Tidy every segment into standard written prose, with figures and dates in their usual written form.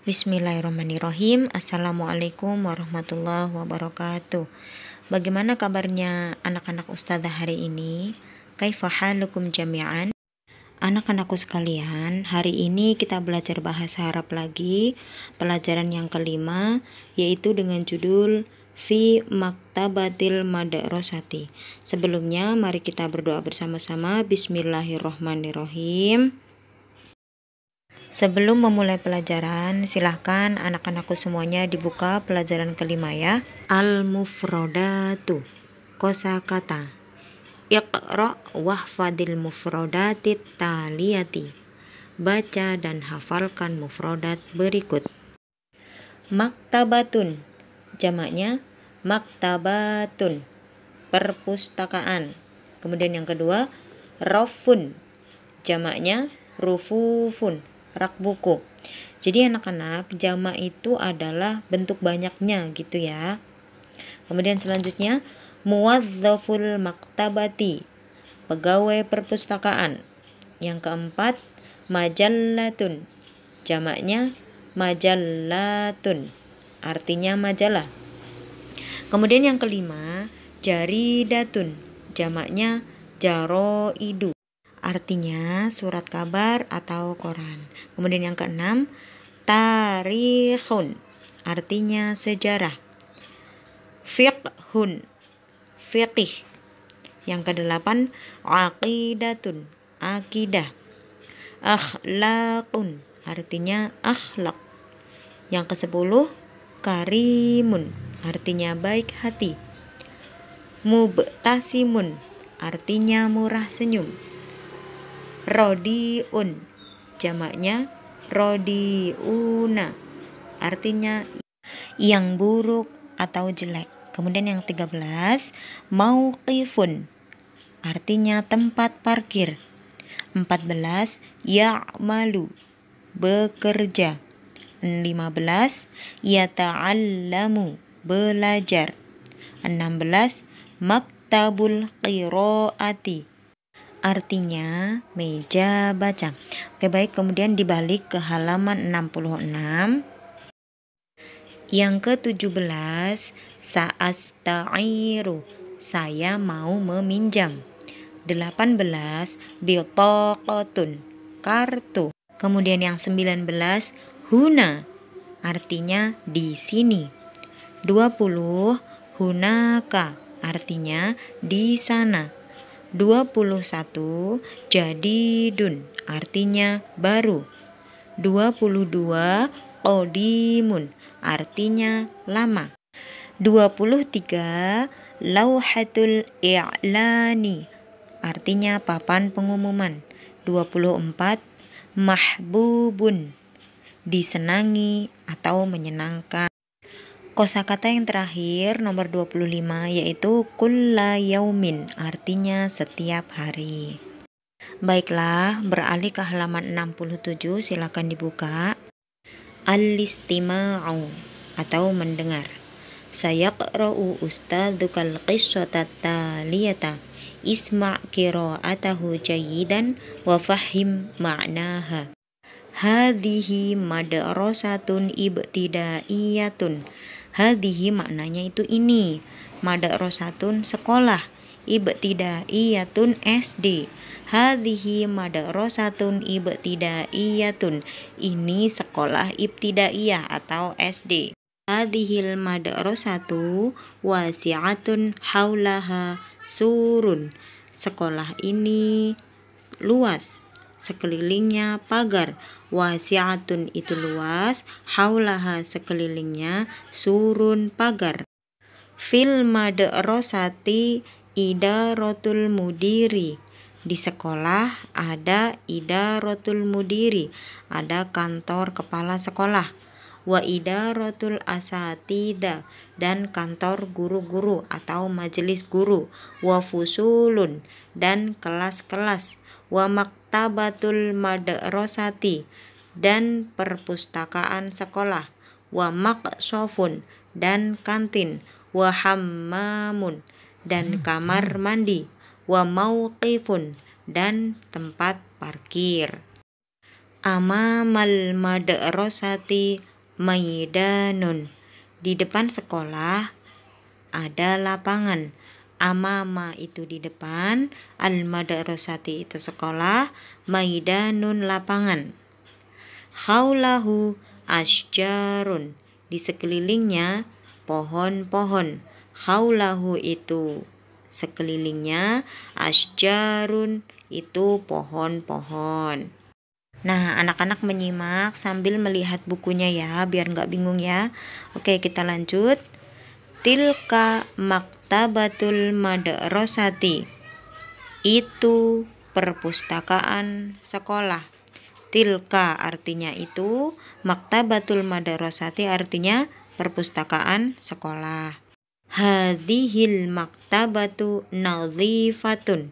Bismillahirrahmanirrahim. Assalamualaikum warahmatullahi wabarakatuh. Bagaimana kabarnya anak-anak ustazah hari ini? Kaifa halukum jami'an? Anak-anakku sekalian, hari ini kita belajar bahasa Arab lagi, pelajaran yang kelima, yaitu dengan judul Fi Maktabatil Madrasati. Sebelumnya, mari kita berdoa bersama-sama. Bismillahirrahmanirrahim. Sebelum memulai pelajaran, silahkan anak-anakku semuanya dibuka pelajaran kelima ya. Al-mufrodatu, kosakata. Iqra wahfadil mufrodatit taliyati. Baca dan hafalkan mufrodat berikut. Maktabatun, jamaknya maktabatun, perpustakaan. Kemudian yang kedua, rafun, jamaknya rufufun, rak buku. Jadi anak-anak, jamak itu adalah bentuk banyaknya gitu ya. Kemudian selanjutnya, muwazzaful maktabati, pegawai perpustakaan. Yang keempat, majallatun, jamaknya majallatun, artinya majalah. Kemudian yang kelima, jaridatun, jamaknya jaroidu, artinya surat kabar atau koran. Kemudian yang keenam, tarikhun, artinya sejarah. Fiqhun, fiqih. Yang kedelapan, aqidatun, akidah. Akhlaqun, artinya akhlak. Yang kesepuluh, karimun, artinya baik hati. Mubtasimun, artinya murah senyum. Rodiun, jamaknya rodiuna, artinya yang buruk atau jelek. Kemudian yang 13, mauqifun, artinya tempat parkir. 14, ya'malu, bekerja. 15, yata'allamu, belajar. 16, maktabul qiraati, artinya meja baca. Oke baik, kemudian dibalik ke halaman 66. Yang ke-17, sa'asta'iru, saya mau meminjam. 18, bitaqatun, kartu. Kemudian yang 19, huna, artinya di sini. 20, hunaka, artinya di sana. 21, jadidun, artinya baru. 22, qadimun, artinya lama. 23, lauhatul i'lani, artinya papan pengumuman. 24, mahbubun, disenangi atau menyenangkan. Kosakata yang terakhir nomor 25 yaitu kulla yaumin, artinya setiap hari. Baiklah, beralih ke halaman 67, silakan dibuka. Al-istima'u, atau mendengar. Sayaqra'u ustadzukal qissata taliyata. Isma' qira'atahu jayidan wa fahim ma'naha. Hadhihi madrasatun ibtidaiyatun. Hadhihi maknanya itu ini. Madrasatun sekolah. Ibtidaiyatun SD. Hadhihi madrasatun ibtidaiyatun. Ini sekolah ibtidaiyah atau SD. Hadhil madrasatu wasi'atun haulaha surun. Sekolah ini luas, sekelilingnya pagar. Wasi'atun itu luas, haulaha sekelilingnya, surun pagar. Fil madrasati idaratul mudiri. Di sekolah ada idaratul mudiri, ada kantor kepala sekolah. Wa idaratul asatida, dan kantor guru-guru atau majelis guru. Wa fusulun, dan kelas-kelas. Wa maktabatul madrasati, dan perpustakaan sekolah. Wa maqsofun, dan kantin. Wa hammamun, dan kamar mandi. Wa mauqifun, dan tempat parkir. Amamal madrasati maidanun. Di depan sekolah ada lapangan. Amama itu di depan, al-madrasati itu sekolah, maidanun lapangan. Khaulahu asjarun. Di sekelilingnya pohon-pohon. Khaulahu itu sekelilingnya, asjarun itu pohon-pohon. Nah, anak-anak menyimak sambil melihat bukunya ya, biar nggak bingung ya. Oke, kita lanjut. Tilka maktabatul madrasati. Itu perpustakaan sekolah. Tilka artinya itu, maktabatul madrasati artinya perpustakaan sekolah. Hadhil maktabatu nadhifatun.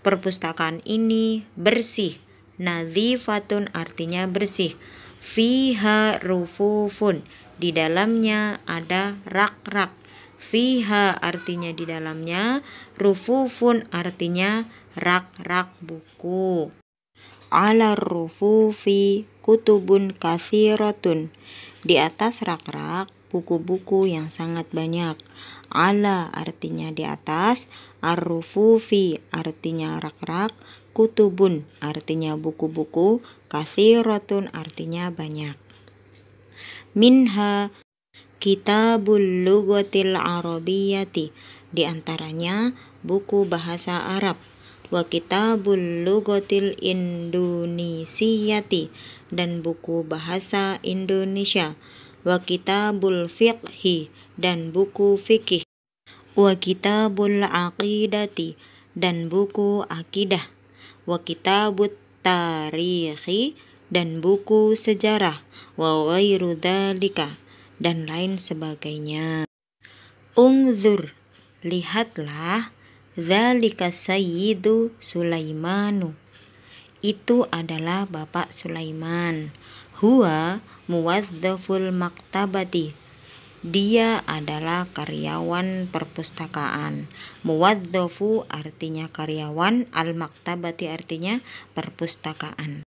Perpustakaan ini bersih. Nadhifatun artinya bersih. Fiha rufufun. Di dalamnya ada rak-rak. Fiha artinya di dalamnya. Rufufun artinya rak-rak buku. Ala rufufi kutubun kathiratun. Di atas rak-rak buku-buku yang sangat banyak. Ala artinya di atas. Ar-rufufi artinya rak-rak. Kutubun artinya buku-buku. Kathiratun artinya banyak. Minha kitabul lughatil arabiyyati. Di antaranya buku bahasa Arab. Wa kitabul lughatil indonesiyyati. Dan buku bahasa Indonesia. Wa kitabul fiqhi. Dan buku fikih. Wa kitabul aqidati. Dan buku akidah. Wa kitabut tarikhi. Dan buku sejarah. Wa ghairu dzalika. Dan lain sebagainya. Ungzur. Lihatlah. Dzalika sayyidu Sulaimanu. Itu adalah Bapak Sulaiman. Huwa muwazzaful maktabati. Dia adalah karyawan perpustakaan. Muwadzafu artinya karyawan, al-maktabati artinya perpustakaan.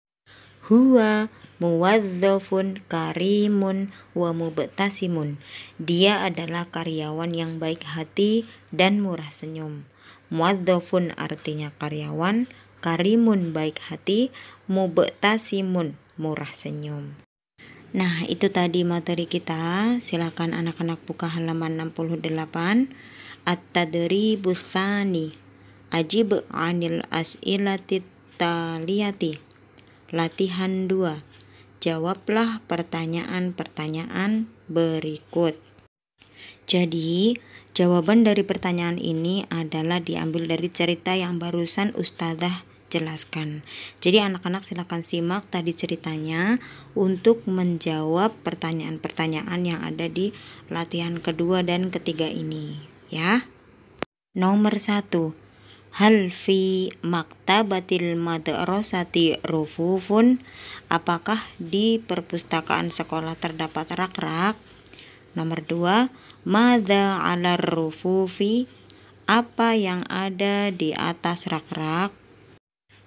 Huwa muwadzafun karimun wa mubtasimun. Dia adalah karyawan yang baik hati dan murah senyum. Muwadzafun artinya karyawan, karimun baik hati, mubtasimun murah senyum. Nah, itu tadi materi kita. Silakan anak-anak buka halaman 68. At-tadribus tsani. Ajib 'anil as'ilatit taliyati. Latihan 2. Jawablah pertanyaan-pertanyaan berikut. Jadi, jawaban dari pertanyaan ini adalah diambil dari cerita yang barusan Ustadzah jelaskan. Jadi anak-anak silakan simak tadi ceritanya untuk menjawab pertanyaan-pertanyaan yang ada di latihan kedua dan ketiga ini, ya. Nomor 1. Hal fi maktabatil madrasati rufufun. Apakah di perpustakaan sekolah terdapat rak-rak? Nomor 2. Madza 'alar rufufi. Apa yang ada di atas rak-rak?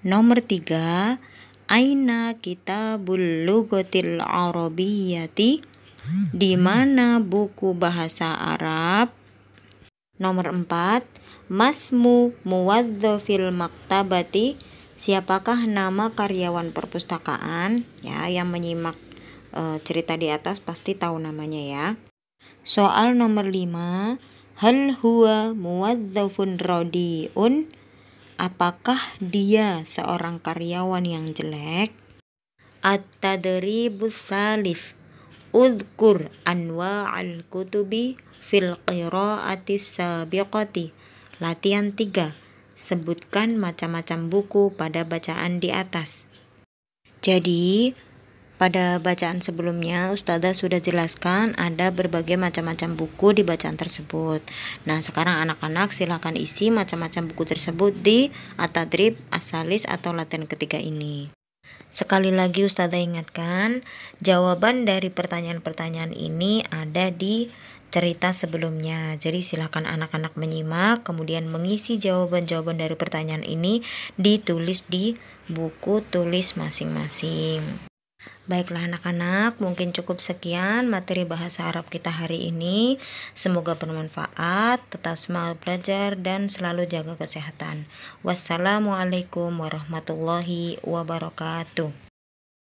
Nomor 3. Aina kitabul lughatil arabiyyati. Di mana buku bahasa Arab? Nomor 4. Masmu muwadzafil maktabati. Siapakah nama karyawan perpustakaan? Ya, yang menyimak cerita di atas pasti tahu namanya ya. Soal nomor 5. Hal huwa muwadzafun radiun. Apakah dia seorang karyawan yang jelek? At-tadribus tsalits. Udhkur anwa'al kutubi fil qira'atis sabiqati. Latihan 3. Sebutkan macam-macam buku pada bacaan di atas. Jadi, pada bacaan sebelumnya Ustadzah sudah jelaskan ada berbagai macam-macam buku di bacaan tersebut. Nah, sekarang anak-anak silakan isi macam-macam buku tersebut di at-tadrib as-tsalits atau latihan ketiga ini. Sekali lagi Ustadzah ingatkan, jawaban dari pertanyaan-pertanyaan ini ada di cerita sebelumnya. Jadi silakan anak-anak menyimak, kemudian mengisi jawaban-jawaban dari pertanyaan ini ditulis di buku tulis masing-masing. Baiklah anak-anak, mungkin cukup sekian materi bahasa Arab kita hari ini. Semoga bermanfaat, tetap semangat belajar dan selalu jaga kesehatan. Wassalamualaikum warahmatullahi wabarakatuh.